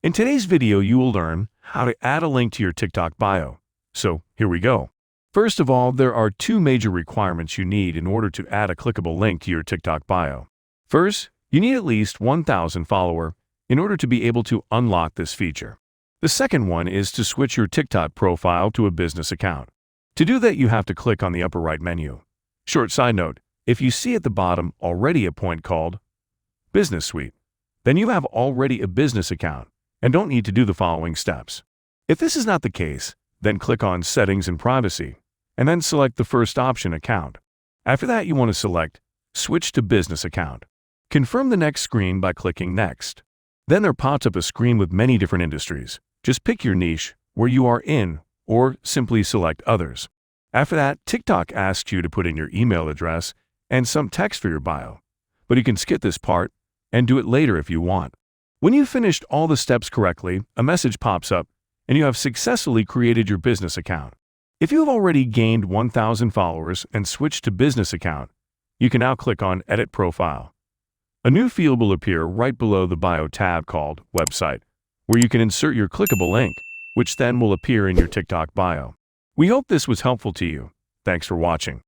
In today's video, you will learn how to add a link to your TikTok bio. So here we go. First of all, there are two major requirements you need in order to add a clickable link to your TikTok bio. First, you need at least 1,000 followers in order to be able to unlock this feature. The second one is to switch your TikTok profile to a business account. To do that, you have to click on the upper right menu. Short side note, if you see at the bottom already a point called Business Suite, then you have already a business account and don't need to do the following steps. If this is not the case, then click on Settings and Privacy, and then select the first option, Account. After that, you want to select Switch to Business Account. Confirm the next screen by clicking Next. Then there pops up a screen with many different industries. Just pick your niche where you are in, or simply select Others. After that, TikTok asks you to put in your email address and some text for your bio, but you can skip this part and do it later if you want. When you've finished all the steps correctly, a message pops up and you have successfully created your business account. If you have already gained 1,000 followers and switched to business account, you can now click on Edit Profile. A new field will appear right below the bio tab called Website, where you can insert your clickable link, which then will appear in your TikTok bio. We hope this was helpful to you. Thanks for watching.